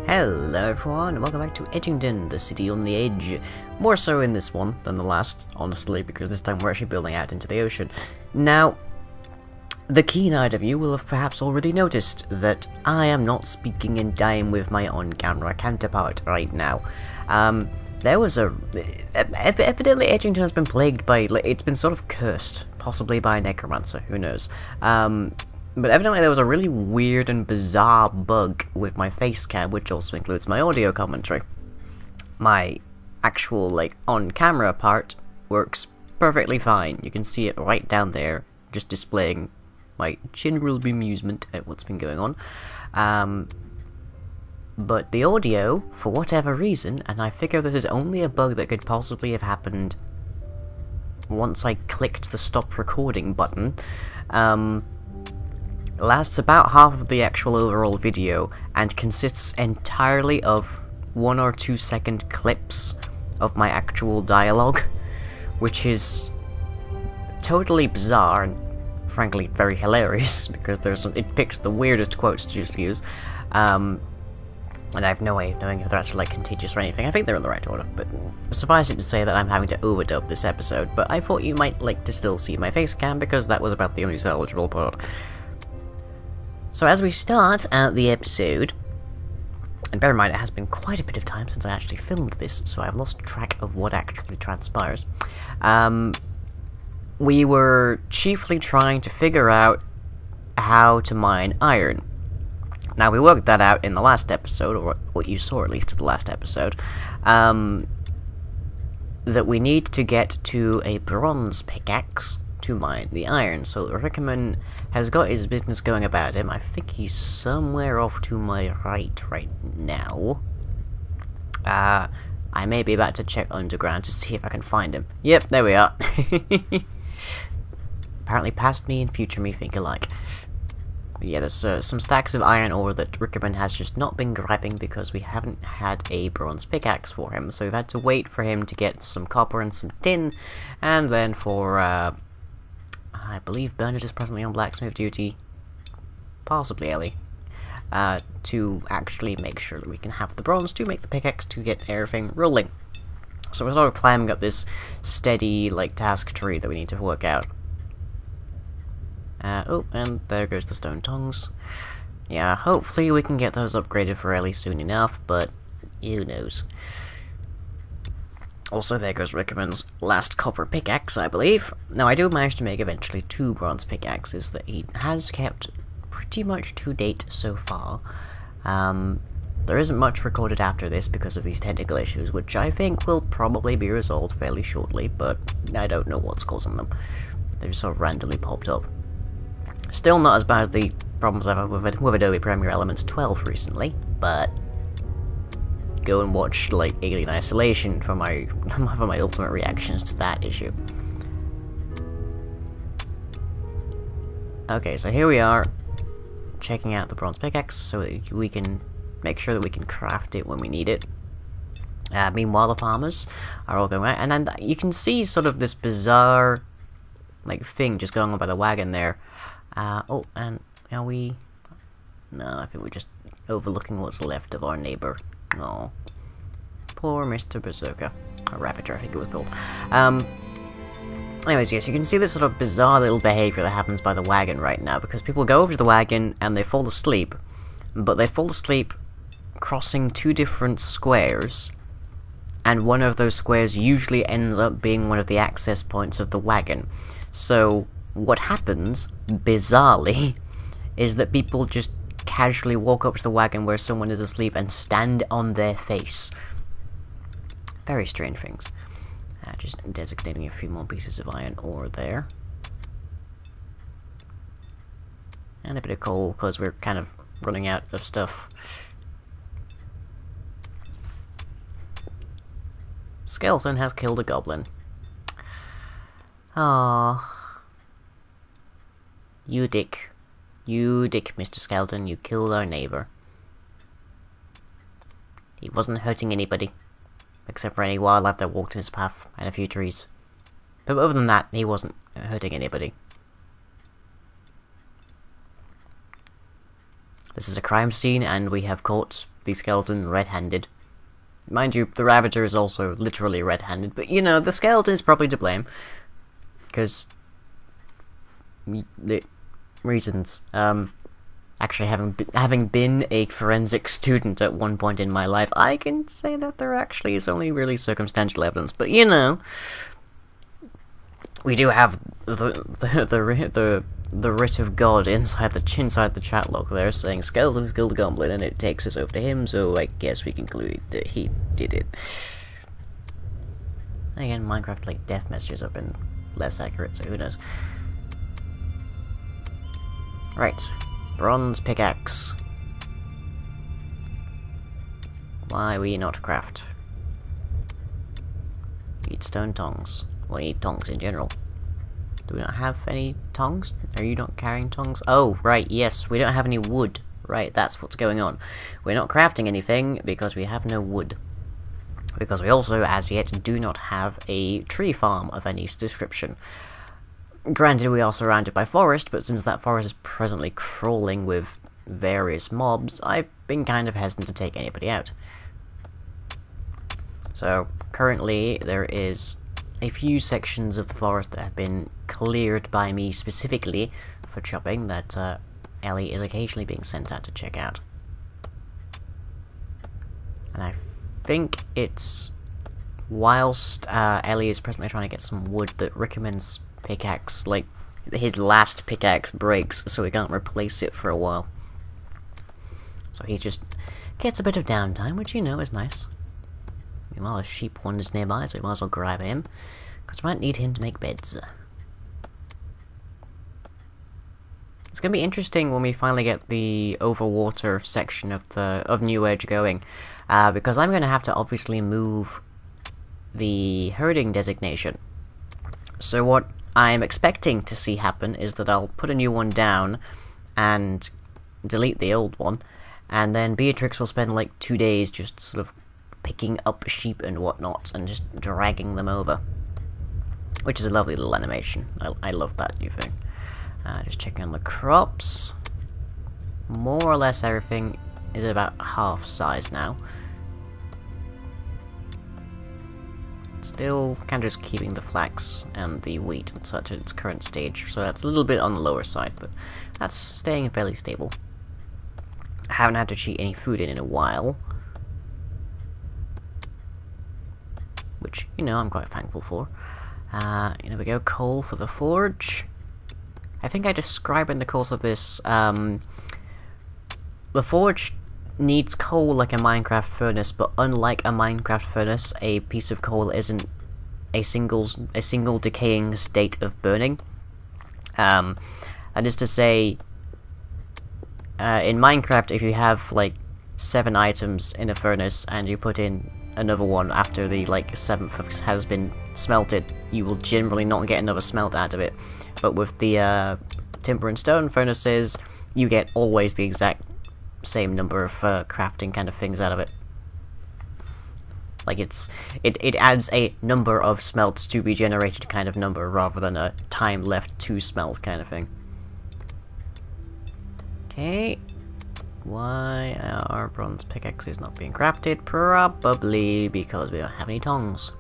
Hello everyone, and welcome back to Edgington, the city on the edge. More so in this one than the last, honestly, because this time we're actually building out into the ocean. Now, the keen-eyed of you will have perhaps already noticed that I am not speaking in time with my on-camera counterpart right now. Evidently Edgington has been plagued by, it's been sort of cursed, possibly by a necromancer, who knows. But evidently there was a really weird and bizarre bug with my face cam, which also includes my audio commentary. My actual, on-camera part works perfectly fine. You can see it right down there, just displaying my general bemusement at what's been going on. But the audio, for whatever reason, and I figure this is only a bug that could possibly have happened once I clicked the stop recording button, lasts about half of the actual overall video and consists entirely of 1 or 2 second clips of my actual dialogue, which is totally bizarre and frankly very hilarious because it picks the weirdest quotes to just use, and I have no way of knowing if they're actually contagious or anything. I think they're in the right order, but suffice it to say that I'm having to overdub this episode, but I thought you might like to still see my face cam because that was about the only salvageable part. So as we start out the episode, and bear in mind it has been quite a bit of time since I actually filmed this, so I've lost track of what actually transpires. We were chiefly trying to figure out how to mine iron. Now we worked that out in the last episode, or what you saw at least in the last episode, that we need to get to a bronze pickaxe to mine the iron. So Rickman has got his business going about him. I think he's somewhere off to my right now. I may be about to check underground to see if I can find him. Yep, there we are. Apparently past me and future me think alike. But yeah, there's some stacks of iron ore that Rickman has just not been grabbing because we haven't had a bronze pickaxe for him. So we've had to wait for him to get some copper and some tin, and then for I believe Bernard is presently on blacksmith duty, possibly Ellie, to actually make sure that we can have the bronze to make the pickaxe to get everything rolling. So we're sort of climbing up this steady, task tree that we need to work out. Oh, and there goes the stone tongs. Yeah, hopefully we can get those upgraded for Ellie soon enough, but who knows. Also, there goes Rickman's last copper pickaxe, I believe. Now, I do manage to make eventually 2 bronze pickaxes that he has kept pretty much to date so far. There isn't much recorded after this because of these technical issues, which I think will probably be resolved fairly shortly, but I don't know what's causing them. They've sort of randomly popped up. Still not as bad as the problems I've had with Adobe Premiere Elements 12 recently, but go and watch Alien Isolation for my for my ultimate reactions to that issue. Okay, so here we are, checking out the bronze pickaxe so that we can make sure that we can craft it when we need it. Meanwhile, the farmers are all going out, and then you can see sort of this bizarre thing just going on by the wagon there. Oh, and are we? No, I think we're just overlooking what's left of our neighbor. Oh, poor Mr. Berserker. Or Ravager, I think it was called. Anyways, yes, you can see this sort of bizarre little behavior that happens by the wagon right now, because people go over to the wagon and they fall asleep, but they fall asleep crossing 2 different squares, and one of those squares usually ends up being one of the access points of the wagon. So, what happens, bizarrely, is that people just casually walk up to the wagon where someone is asleep and stand on their face. Very strange things. Just designating a few more pieces of iron ore there. And a bit of coal, because we're kind of running out of stuff. Skeleton has killed a goblin. Aww. You dick, Mr. Skeleton, you killed our neighbor. He wasn't hurting anybody, except for any wildlife that walked in his path, and a few trees. But other than that, he wasn't hurting anybody. This is a crime scene, and we have caught the skeleton red-handed. Mind you, the Ravager is also literally red-handed, but you know, the skeleton is probably to blame. Because... reasons. Actually, having been a forensic student at one point in my life, I can say that there actually is only really circumstantial evidence. But you know, we do have the writ of God inside the chat log there, saying skeletons killed a goblin, and it takes us over to him. So I guess we conclude that he did it. Again, Minecraft like death messages have been less accurate, so who knows? Right. Bronze pickaxe. Why we not craft? Need stone tongs. Well, you need tongs in general. Do we not have any tongs? Are you not carrying tongs? Oh, right, yes, we don't have any wood. Right, that's what's going on. We're not crafting anything because we have no wood. Because we also, as yet, do not have a tree farm of any description. Granted, we are surrounded by forest, but since that forest is presently crawling with various mobs, I've been kind of hesitant to take anybody out. So, currently, there is a few sections of the forest that have been cleared by me specifically for chopping that Ellie is occasionally being sent out to check out. And I think it's whilst Ellie is presently trying to get some wood that Rickman's pickaxe, like, his last pickaxe breaks, so we can't replace it for a while. So he just gets a bit of downtime, which, you know, is nice. Meanwhile, a sheep wanders nearby, so we might as well grab him, because we might need him to make beds. It's going to be interesting when we finally get the overwater section of New Edge going, because I'm going to have to obviously move the herding designation. So what I'm expecting to see happen is that I'll put a new one down and delete the old one, and then Beatrix will spend like 2 days just sort of picking up sheep and whatnot and just dragging them over, which is a lovely little animation. I love that new thing. Just checking on the crops. More or less everything is about half size now. Still kind of just keeping the flax and the wheat and such at its current stage, so that's a little bit on the lower side, but that's staying fairly stable. I haven't had to cheat any food in a while, which, you know, I'm quite thankful for. There we go, coal for the forge. I think I described in the course of this, the forge needs coal like a Minecraft furnace, but unlike a Minecraft furnace, a piece of coal isn't a single decaying state of burning. That is to say, in Minecraft, if you have like 7 items in a furnace and you put in another one after the like 7th has been smelted, you will generally not get another smelt out of it. But with the timber and stone furnaces, you get always the exact same number of crafting kind of things out of it. Like it adds a number of smelts to be generated kind of number rather than a time left to smelt kind of thing. Okay. Why are bronze pickaxes not being crafted? Probably because we don't have any tongs.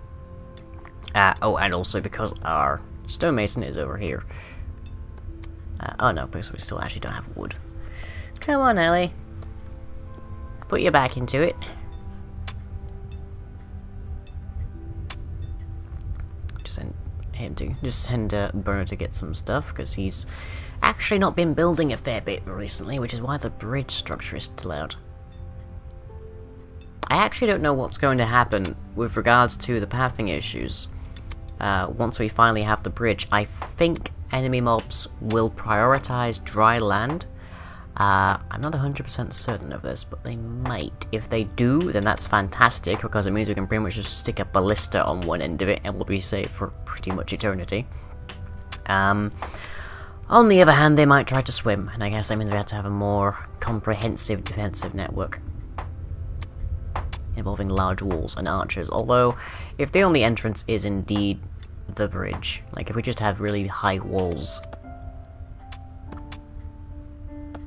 Oh, and also because our stonemason is over here. Oh no, because we still actually don't have wood. Come on, Ellie. Put your back into it. Just send Burner to get some stuff, because he's actually not been building a fair bit recently, which is why the bridge structure is still out. I actually don't know what's going to happen with regards to the pathing issues. Once we finally have the bridge, I think enemy mobs will prioritize dry land. I'm not 100% certain of this, but they might. If they do, then that's fantastic, because it means we can pretty much just stick a ballista on one end of it, and we'll be safe for pretty much eternity. On the other hand, they might try to swim, and I guess that means we have to have a more comprehensive defensive network, involving large walls and archers. Although, if the only entrance is indeed the bridge, like if we just have really high walls...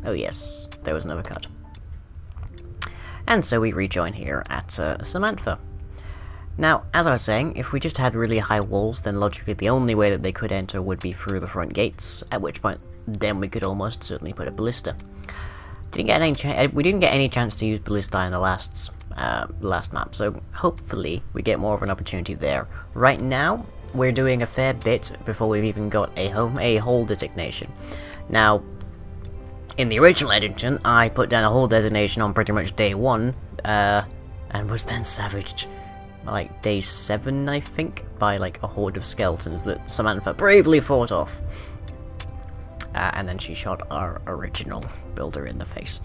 Oh yes, there was another cut. And so we rejoin here at Samantha. Now, as I was saying, if we just had really high walls, then logically the only way that they could enter would be through the front gates, at which point then we could almost certainly put a ballista. We didn't get any chance to use ballista in the last map, so hopefully we get more of an opportunity there. Right now, we're doing a fair bit before we've even got a hole designation. Now, in the original Edgington, I put down a hole designation on pretty much day 1, and was then savaged like day 7, I think, by like a horde of skeletons that Samantha bravely fought off. And then she shot our original builder in the face.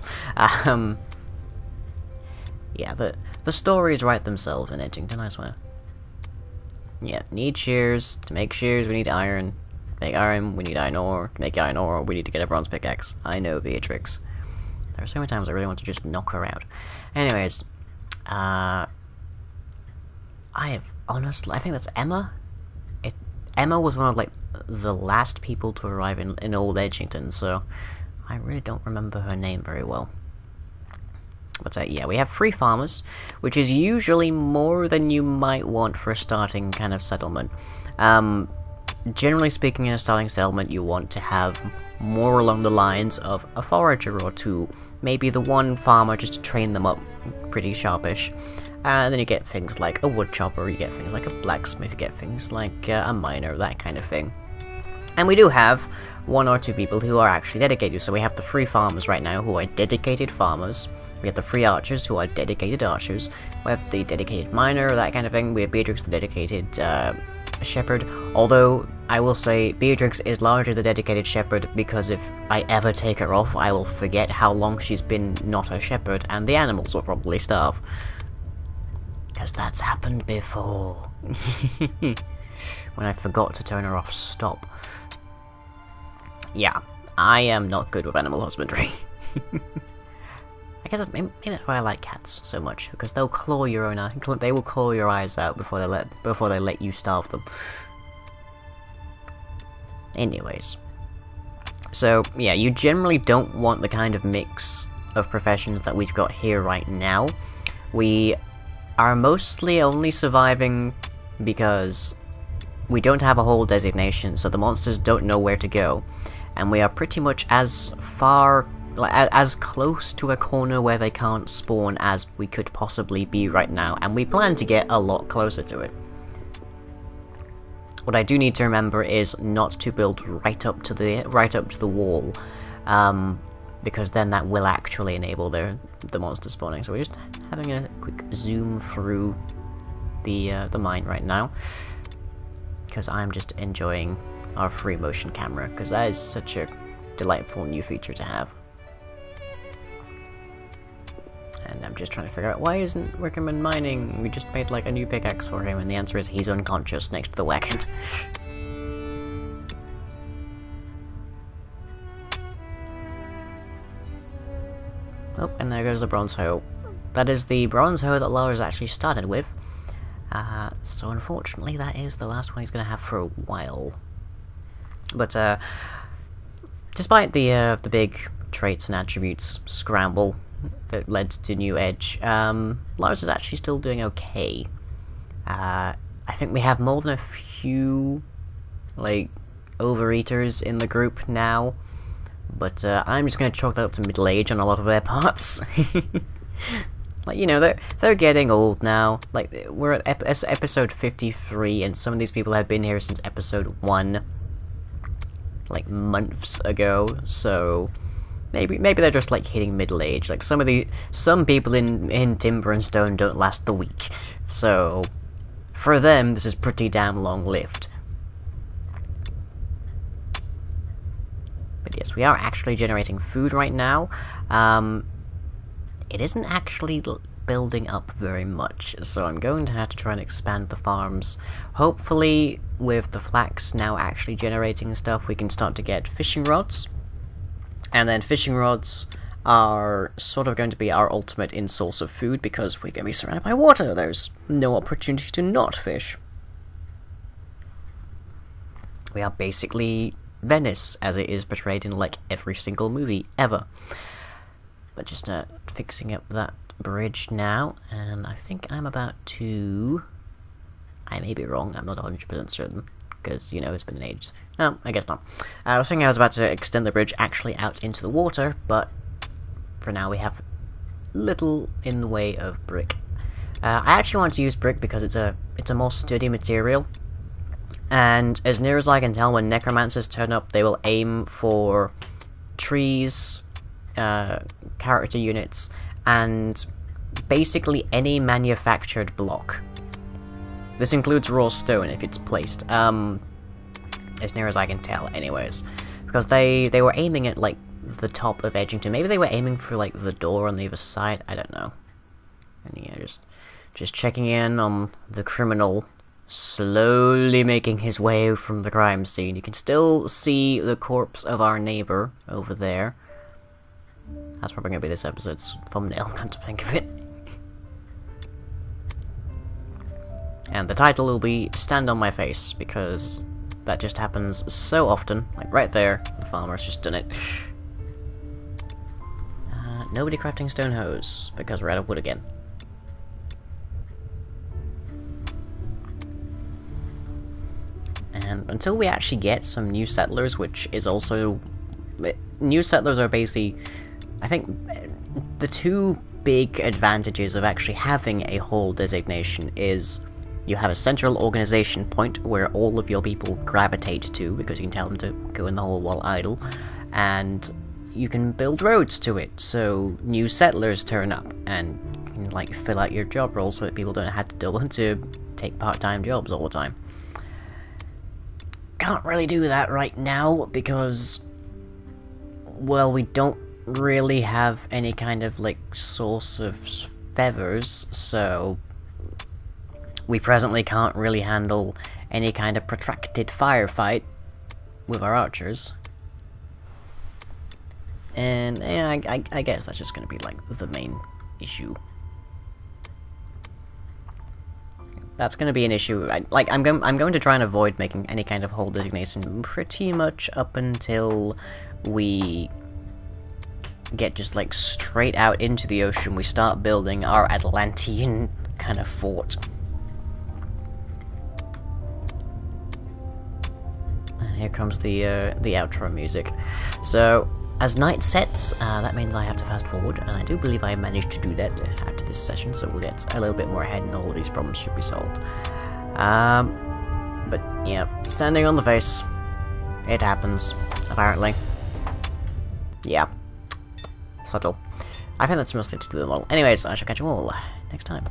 Yeah, the stories write themselves in Edgington, I swear. Yeah, need shears. To make shears, we need iron. To make iron, we need iron ore. To make iron ore, we need to get a bronze pickaxe. I know, Beatrix. There are so many times I really want to just knock her out. Anyways, I think that's Emma. Emma was one of like the last people to arrive in old Edgington, so I really don't remember her name very well. But yeah, we have 3 farmers, which is usually more than you might want for a starting kind of settlement. Generally speaking, in a starting settlement, you want to have more along the lines of a forager or 2, maybe the 1 farmer just to train them up pretty sharpish. And then you get things like a wood chopper, you get things like a blacksmith, you get things like a miner, that kind of thing. And we do have 1 or 2 people who are actually dedicated, so we have the 3 farmers right now who are dedicated farmers. We have the 3 archers who are dedicated archers. We have the dedicated miner, that kind of thing. We have Beatrix, the dedicated shepherd. Although, I will say, Beatrix is largely the dedicated shepherd because if I ever take her off, I will forget how long she's been not a shepherd, and the animals will probably starve. Because that's happened before. When I forgot to turn her off stop. Yeah, I am not good with animal husbandry. I guess maybe that's why I like cats so much, because they'll claw your own eye. They will claw your eyes out before they let you starve them. Anyways, so yeah, you generally don't want the kind of mix of professions that we've got here right now. We are mostly only surviving because we don't have a hole designation, so the monsters don't know where to go, and we are pretty much as close to a corner where they can't spawn as we could possibly be right now, and we plan to get a lot closer to it. What I do need to remember is not to build right up to the wall, because then that will actually enable the monster spawning. So we're just having a quick zoom through the mine right now, because I'm just enjoying our free motion camera, because that is such a delightful new feature to have. And I'm just trying to figure out, why isn't Wickerman mining? We just made like a new pickaxe for him, and the answer is he's unconscious next to the wagon. Oh, and there goes the bronze hoe. That is the bronze hoe that Laura's actually started with. So unfortunately, that is the last one he's going to have for a while. But despite the big traits and attributes scramble that led to New Edge, Laura's is actually still doing okay. I think we have more than a few like overeaters in the group now. But I'm just going to chalk that up to middle age on a lot of their parts. Like, you know, they're getting old now. Like, we're at episode 53, and some of these people have been here since episode 1, like, months ago. So maybe they're just like hitting middle age. Like, some people in Timber and Stone don't last the week. So for them, this is pretty damn long-lived. But yes, we are actually generating food right now. It isn't actually building up very much, so I'm going to have to try and expand the farms. Hopefully, with the flax now actually generating stuff, we can start to get fishing rods. And then fishing rods are sort of going to be our ultimate in-source of food, because we're going to be surrounded by water. There's no opportunity to not fish. We are basically Venice, as it is portrayed in like every single movie ever. But just fixing up that bridge now, and I think I'm about to... I may be wrong, I'm not 100% certain, because, you know, it's been an age. No, I guess not. I was thinking I was about to extend the bridge actually out into the water, but for now we have little in the way of brick. I actually want to use brick because it's a more sturdy material, and as near as I can tell, when necromancers turn up, they will aim for trees, character units, and basically any manufactured block. This includes raw stone if it's placed, as near as I can tell anyways, because they were aiming at like the top of Edgington. Maybe they were aiming for like the door on the other side, I don't know. And yeah, just checking in on the criminal slowly making his way from the crime scene. You can still see the corpse of our neighbor over there. That's probably going to be this episode's thumbnail, come to think of it. And the title will be Stand on My Face, because that just happens so often. Like right there, the farmer's just done it. Nobody crafting stone hose, because we're out of wood again. And until we actually get some new settlers, which is also... New settlers are basically... I think the two big advantages of actually having a whole designation is you have a central organization point where all of your people gravitate to, because you can tell them to go in the hole while idle, and you can build roads to it, so new settlers turn up, and you can like fill out your job role so that people don't have to take part-time jobs all the time. Can't really do that right now because, well, we don't really have any kind of like source of feathers, so we presently can't really handle any kind of protracted firefight with our archers. And yeah, I guess that's just gonna be like the main issue. That's gonna be an issue. I'm going to try and avoid making any kind of whole designation pretty much up until we get just like straight out into the ocean. We start building our Atlantean kind of fort. And here comes the outro music. So as night sets, that means I have to fast forward, and I do believe I managed to do that after this session, so we'll get a little bit more ahead and all of these problems should be solved. But yeah, standing on the face, it happens, apparently. Yeah. Subtle. I think that's mostly to do with the model. Anyways, I shall catch you all next time.